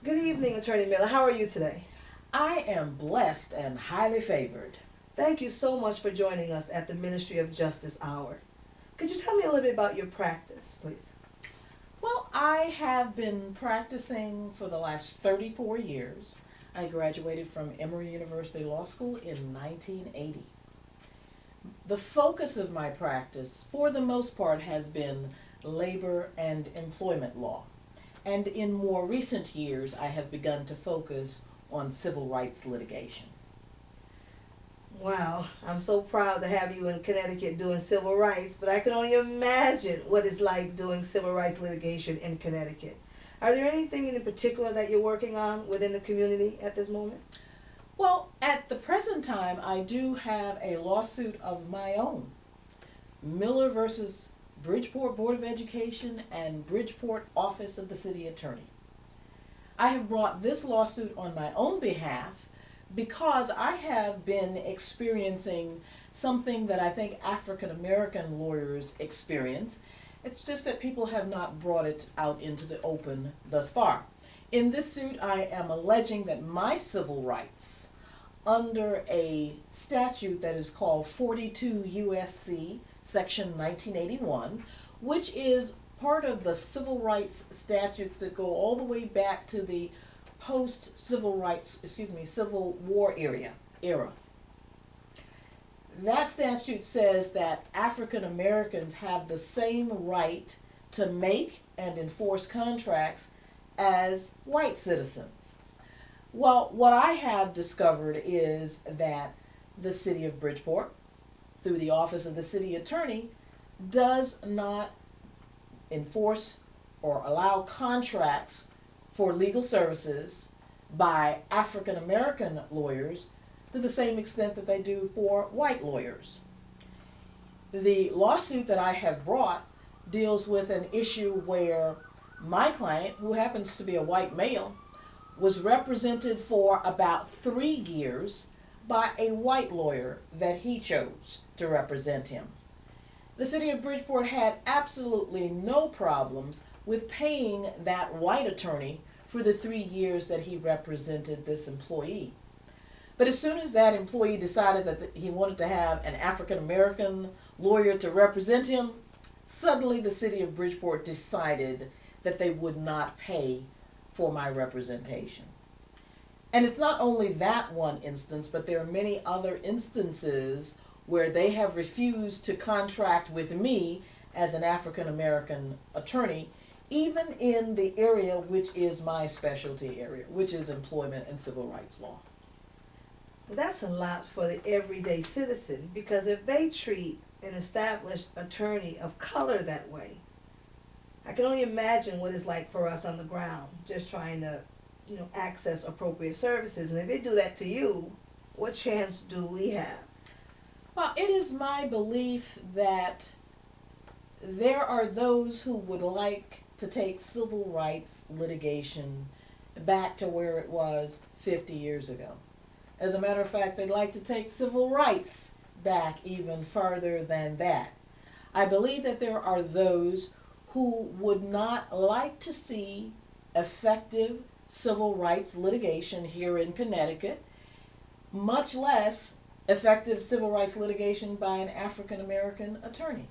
Good evening, Attorney Miller. How are you today? I am blessed and highly favored. Thank you so much for joining us at the Ministry of Justice Hour. Could you tell me a little bit about your practice, please? Well, I have been practicing for the last 34 years. I graduated from Emory University Law School in 1980. The focus of my practice, for the most part, has been labor and employment law. And in more recent years, I have begun to focus on civil rights litigation. Wow, I'm so proud to have you in Connecticut doing civil rights, but I can only imagine what it's like doing civil rights litigation in Connecticut. Are there anything in particular that you're working on within the community at this moment? Well, at the present time, I do have a lawsuit of my own. Miller versus Bridgeport Board of Education and Bridgeport Office of the City Attorney. I have brought this lawsuit on my own behalf because I have been experiencing something that I think African American lawyers experience. It's just that people have not brought it out into the open thus far. In this suit, I am alleging that my civil rights under a statute that is called 42 U.S.C. Section 1981, which is part of the civil rights statutes that go all the way back to the Civil War era. That statute says that African Americans have the same right to make and enforce contracts as white citizens. Well, what I have discovered is that the city of Bridgeport, through the office of the city attorney, does not enforce or allow contracts for legal services by African American lawyers to the same extent that they do for white lawyers. The lawsuit that I have brought deals with an issue where my client, who happens to be a white male, was represented for about 3 years by a white lawyer that he chose to represent him. The city of Bridgeport had absolutely no problems with paying that white attorney for the 3 years that he represented this employee. But as soon as that employee decided that he wanted to have an African American lawyer to represent him, suddenly the city of Bridgeport decided that they would not pay for my representation. And it's not only that one instance, but there are many other instances where they have refused to contract with me as an African American attorney, even in the area which is my specialty area, which is employment and civil rights law. Well, that's a lot for the everyday citizen, because if they treat an established attorney of color that way, I can only imagine what it's like for us on the ground, just trying to, access appropriate services. And if they do that to you, what chance do we have? Well, it is my belief that there are those who would like to take civil rights litigation back to where it was 50 years ago. As a matter of fact, they'd like to take civil rights back even further than that. I believe that there are those who would not like to see effective civil rights litigation here in Connecticut, much less effective civil rights litigation by an African American attorney.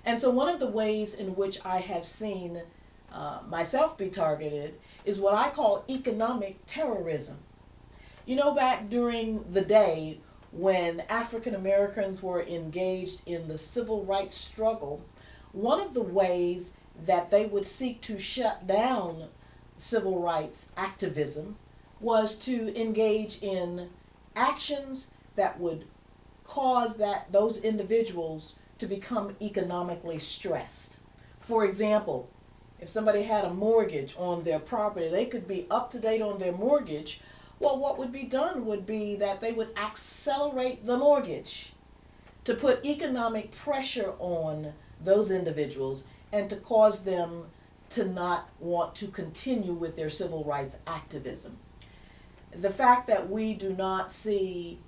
And so one of the ways in which I have seen myself be targeted is what I call economic terrorism. Back during the day when African Americans were engaged in the civil rights struggle, one of the ways that they would seek to shut down civil rights activism was to engage in actions that would cause those individuals to become economically stressed. For example, if somebody had a mortgage on their property, they could be up to date on their mortgage. Well, what would be done would be that they would accelerate the mortgage to put economic pressure on those individuals and to cause them to not want to continue with their civil rights activism. The fact that we do not see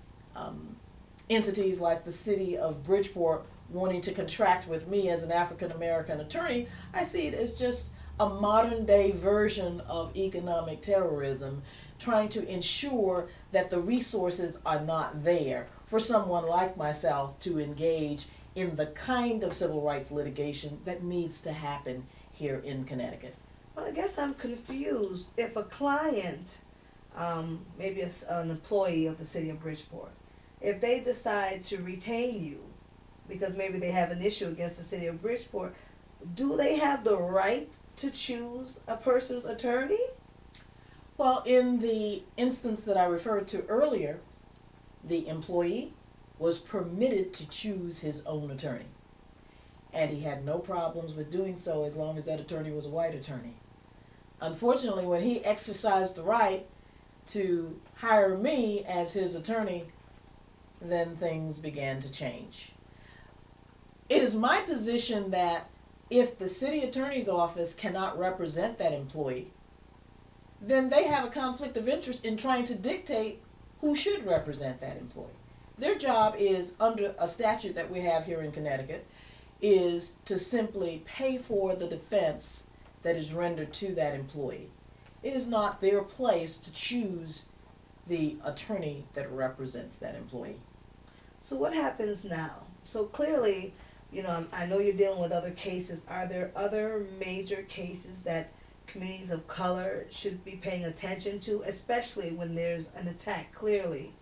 entities like the city of Bridgeport wanting to contract with me as an African American attorney, I see it as just a modern day version of economic terrorism, trying to ensure that the resources are not there for someone like myself to engage in the kind of civil rights litigation that needs to happen here in Connecticut. Well, I guess I'm confused. If a client, maybe an employee of the city of Bridgeport, if they decide to retain you because maybe they have an issue against the city of Bridgeport, do they have the right to choose a person's attorney? Well, in the instance that I referred to earlier, the employee was permitted to choose his own attorney. And he had no problems with doing so as long as that attorney was a white attorney. Unfortunately, when he exercised the right to hire me as his attorney, then things began to change. It is my position that if the city attorney's office cannot represent that employee, then they have a conflict of interest in trying to dictate who should represent that employee. Their job is, under a statute that we have here in Connecticut, is to simply pay for the defense that is rendered to that employee. It is not their place to choose the attorney that represents that employee. So what happens now? So clearly, I know you're dealing with other cases. Are there other major cases that communities of color should be paying attention to, especially when there's an attack clearly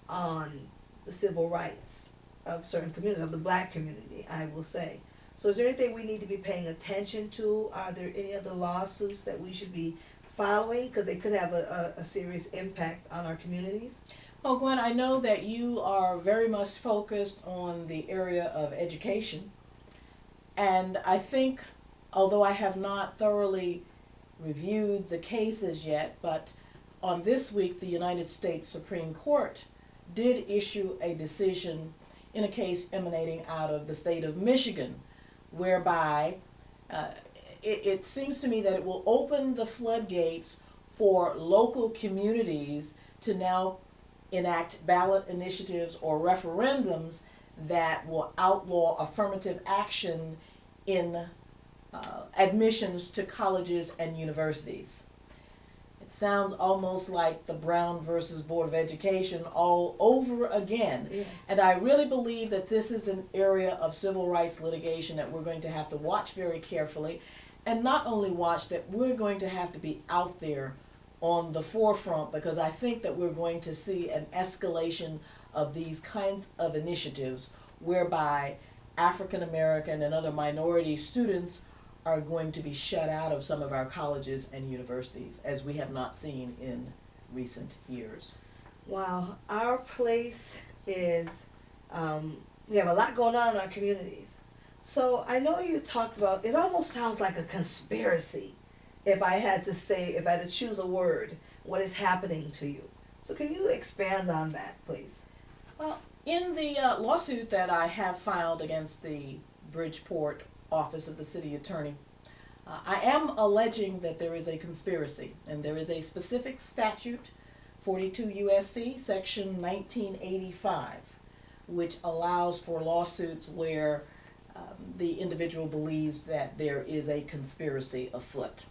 on the civil rights of certain communities, of the black community, I will say? So is there anything we need to be paying attention to? Are there any other lawsuits that we should be following? Because they could have a serious impact on our communities. Well, Gwen, I know that you are very much focused on the area of education. And I think, although I have not thoroughly reviewed the cases yet, but on this week, the United States Supreme Court did issue a decision in a case emanating out of the state of Michigan, whereby it seems to me that it will open the floodgates for local communities to now enact ballot initiatives or referendums that will outlaw affirmative action in admissions to colleges and universities. It sounds almost like the Brown versus Board of Education all over again. Yes. And I really believe that this is an area of civil rights litigation that we're going to have to watch very carefully. And not only watch, that we're going to have to be out there on the forefront, because I think that we're going to see an escalation of these kinds of initiatives whereby African American and other minority students are going to be shut out of some of our colleges and universities, as we have not seen in recent years. Wow, our place is, we have a lot going on in our communities. So I know you talked about, it almost sounds like a conspiracy, if I had to choose a word, what is happening to you. So can you expand on that, please? Well, in the lawsuit that I have filed against the Bridgeport office of the city attorney, I am alleging that there is a conspiracy, and there is a specific statute, 42 U.S.C. section 1985, which allows for lawsuits where the individual believes that there is a conspiracy afoot.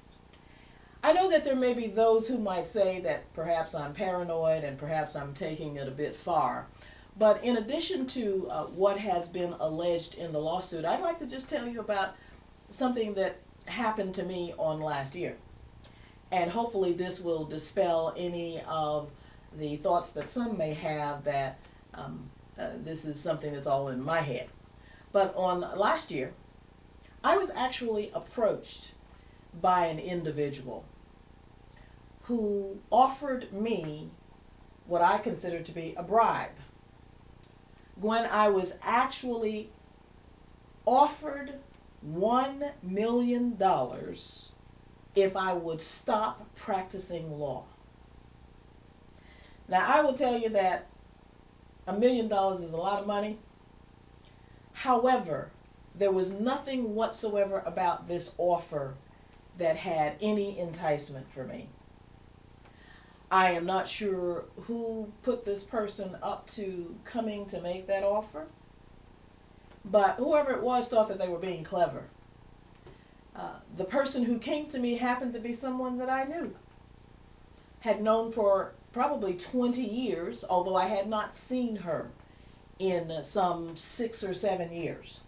I know that there may be those who might say that perhaps I'm paranoid and perhaps I'm taking it a bit far. But in addition to what has been alleged in the lawsuit, I'd like to just tell you about something that happened to me on last year. And hopefully this will dispel any of the thoughts that some may have that this is something that's all in my head. But on last year, I was actually approached by an individual who offered me what I consider to be a bribe. Gwen, I was actually offered $1 million if I would stop practicing law. Now, I will tell you that $1 million is a lot of money. However, there was nothing whatsoever about this offer that had any enticement for me. I am not sure who put this person up to coming to make that offer, but whoever it was thought that they were being clever. The person who came to me happened to be someone that I knew, had known for probably 20 years, although I had not seen her in some 6 or 7 years.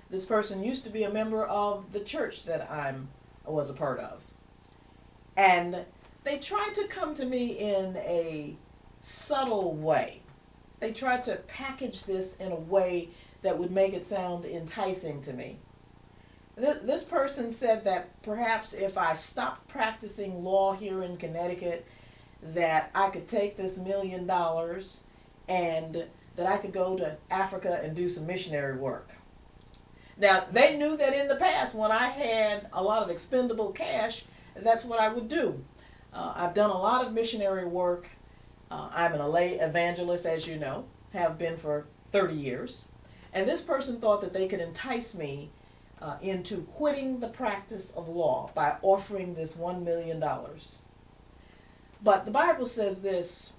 This person used to be a member of the church that I was a part of. And they tried to come to me in a subtle way. They tried to package this in a way that would make it sound enticing to me. This person said that perhaps if I stopped practicing law here in Connecticut, that I could take this $1 million and that I could go to Africa and do some missionary work. Now, they knew that in the past, when I had a lot of expendable cash, that's what I would do. I've done a lot of missionary work. I'm an lay evangelist, as you know, have been for 30 years. And this person thought that they could entice me into quitting the practice of law by offering this $1 million. But the Bible says this.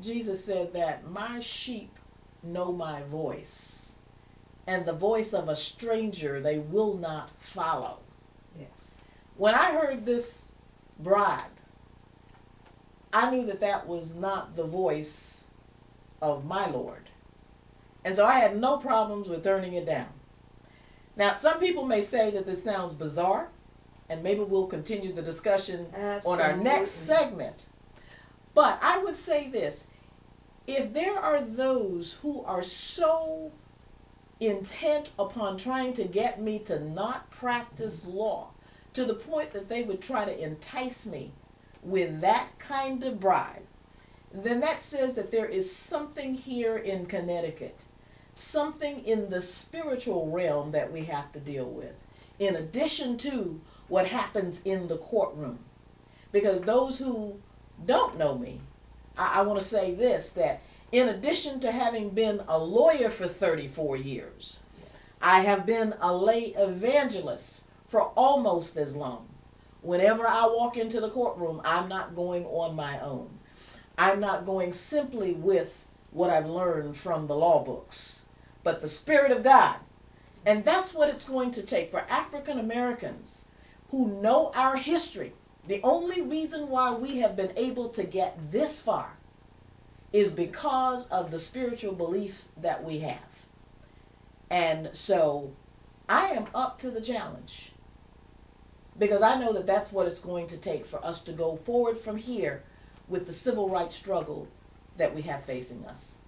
Jesus said that my sheep know my voice, and the voice of a stranger they will not follow. Yes. When I heard this bribe, I knew that that was not the voice of my Lord. And so I had no problems with turning it down. Now, some people may say that this sounds bizarre, and maybe we'll continue the discussion on our next segment. But I would say this: if there are those who are so intent upon trying to get me to not practice law to the point that they would try to entice me with that kind of bribe, then that says that there is something here in Connecticut, something in the spiritual realm that we have to deal with, in addition to what happens in the courtroom. Because those who don't know me, I want to say this, that in addition to having been a lawyer for 34 years, Yes. I have been a lay evangelist for almost as long. Whenever I walk into the courtroom, I'm not going on my own. I'm not going simply with what I've learned from the law books, but the Spirit of God. And that's what it's going to take for African Americans who know our history. The only reason why we have been able to get this far is because of the spiritual beliefs that we have. And so I am up to the challenge, because I know that that's what it's going to take for us to go forward from here with the civil rights struggle that we have facing us.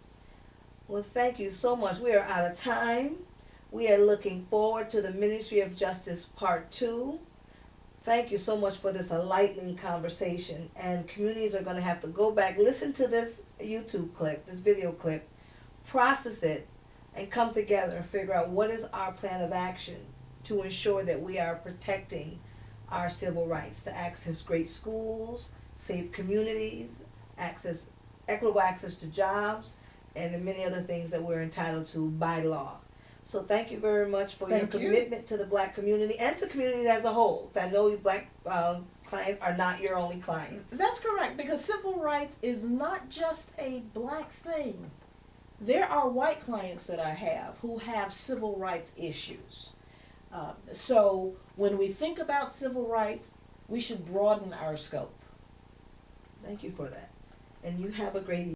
Well, thank you so much. We are out of time. We are looking forward to the Ministry of Justice Part 2. Thank you so much for this enlightening conversation. And communities are going to have to go back, listen to this YouTube clip, this video clip, process it, and come together and figure out what is our plan of action to ensure that we are protecting our civil rights, to access great schools, safe communities, equitable access to jobs, and the many other things that we're entitled to by law. So thank you very much for your commitment to the Black community and to communities as a whole. I know you Black clients are not your only clients. That's correct, because civil rights is not just a Black thing. There are white clients that I have who have civil rights issues. So when we think about civil rights, we should broaden our scope. Thank you for that. And you have a great evening.